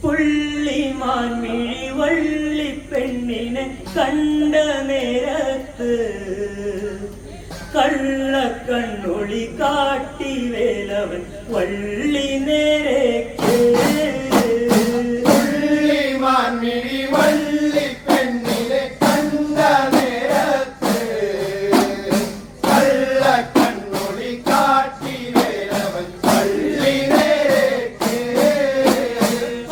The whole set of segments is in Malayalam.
പുള്ളിമാൻ മിഴിവള്ളി പെണ്ണിനെ കണ്ട നേരത്ത് കള്ളക്കണ്ണൊളി കാട്ടി വേലവൻ വള്ളി നേരേക്ക് പുള്ളിമാൻ മിഴിവള്ളി പെണ്ണിനെ കണ്ട നേരത്ത് കള്ളക്കണ്ണൊളി കാട്ടി വേലവൻ വള്ളി നേരേക്ക്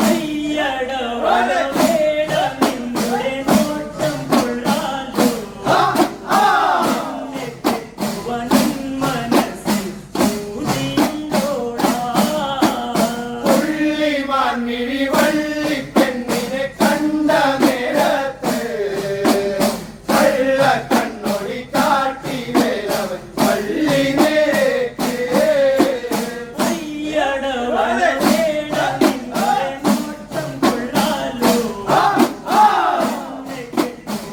അയ്യടവന വേട നിന്നുടെ നോട്ടം കൊള്ളാലോ വനൻ മനസ്സിൽ ഊതിയുണ്ടോടാ പുള്ളിമാൻ മിഴിവള്ളി പെണ്ണിനെ കണ്ട നേരത്ത് കള്ളക്കണ്ണൊളി കാട്ടി വേലവൻ വള്ളി നേരേക്ക് അയ്യടവന വേട നിന്നുടെ നോട്ടം കൊള്ളാലോ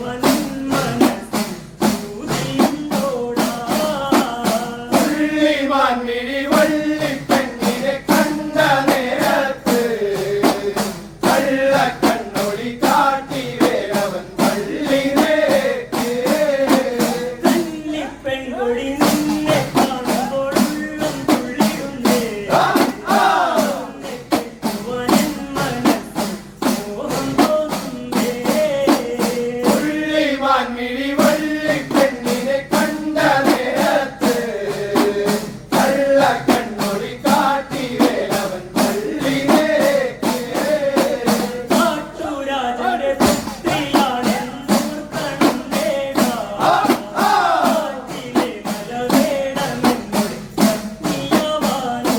വനൻ മനസ്സിൽ ഊതിയുണ്ടോടാ പുള്ളിമാൻ മിഴിവള്ളി പെണ്ണിനെ കണ്ട നേരത്ത് കള്ളക്കണ്ണൊളി കാട്ടി വേലവൻ വള്ളി നേരേക്ക് കന്നിപ്പെൺകൊടി നിന്നെ കാണുമ്പോൾ ഉള്ളം തുള്ളിടുന്നേ വനൻ മനസ്സിൽ മോഹം തോന്നുന്നേ പുള്ളിമാൻ മിഴിവള്ളി പെണ്ണിനെ കണ്ട നേരത്ത് കള്ളക്കണ്ണൊളി കാട്ടി വേലവൻ വള്ളി നേരേക്ക് കാട്ടുരാജന്റെ പുത്രിയാണെന്നോർക്കണം വേടാ കാട്ടിലെ മലവേടമെന്നോട് സത്യവാനോ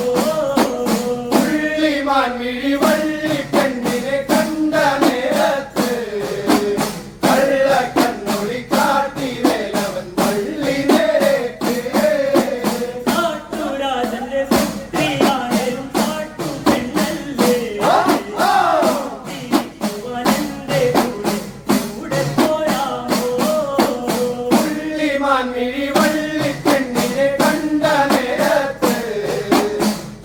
പുള്ളിമാൻ മിഴിവള്ളി പെണ്ണിനെ കണ്ട നേരത്ത് കള്ളക്കണ്ണൊളി കാട്ടി വേലവൻ വള്ളി നേരേക്ക് കാട്ടുരാജന്റെ പുത്രിയാണേലും കാട്ടുപെണ്ണല്ലേ തിരിക്കുവാനെന്റെ കൂടെ പോരാമോ പുള്ളിമാൻ മിഴിവള്ളി പെണ്ണിനെ കണ്ട നേരത്ത്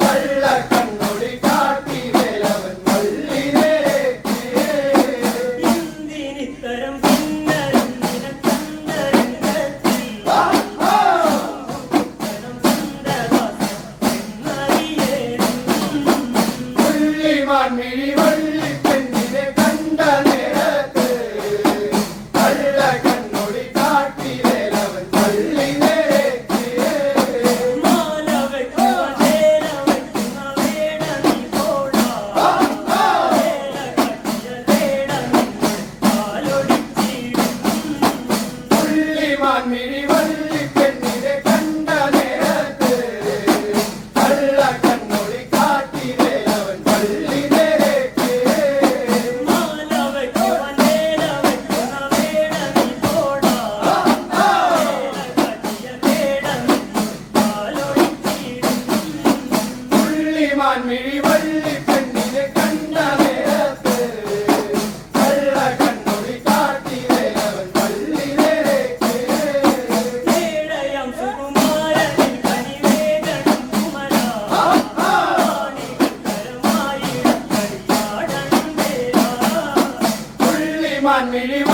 കള്ളക്കണ്ണൊളി കാട്ടി വേലവൻ വള്ളി നേരേക്ക് എന്തിനിത്തരം കിന്നരം നിനക്കന്തരംഗത്തിൽ തരം സുന്ദരദാസൻ എന്നറിയേണം പുള്ളിമാൻ മിഴിവള്ളി പെണ്ണിനെ കണ്ട നേരത്ത് കള്ളക്കണ്ണൊളി കാട്ടി വേലവൻ വള്ളി നേരേക്ക് മാല വെക്കുവാൻ വേല വെക്കുന്ന വേട നീ പോടാ വേല കട്ടിയ വേട നിന്നോട് കാലൊടിച്ചിടും പുള്ളിമാൻ മിഴിവള്ളി പെണ്ണിനെ കണ്ട നേരത്ത് കള്ളക്കണ്ണൊളി കാട്ടി വേലവൻ വള്ളി നേരേക്ക് മാല വെക്കുവാൻ വേല വെക്കുന്ന വേട നീ പോടാ വേല കട്ടിയ വേട നിന്നോട് കാലൊടിച്ചിടും പുള്ളിമാൻ മിഴിവള്ളി പെണ്ണിനെ കണ്ട നേരത്ത് കള്ളക്കണ്ണൊളി കാട്ടി വേലവൻ വള്ളി നേരേക്ക് വേടയം സുകുമാരനിൽ കനിവേഗണം കുമരാ ആണികരമായിടം കളിയാടണം വേല പുള്ളിമാൻ മിഴിവള്ളി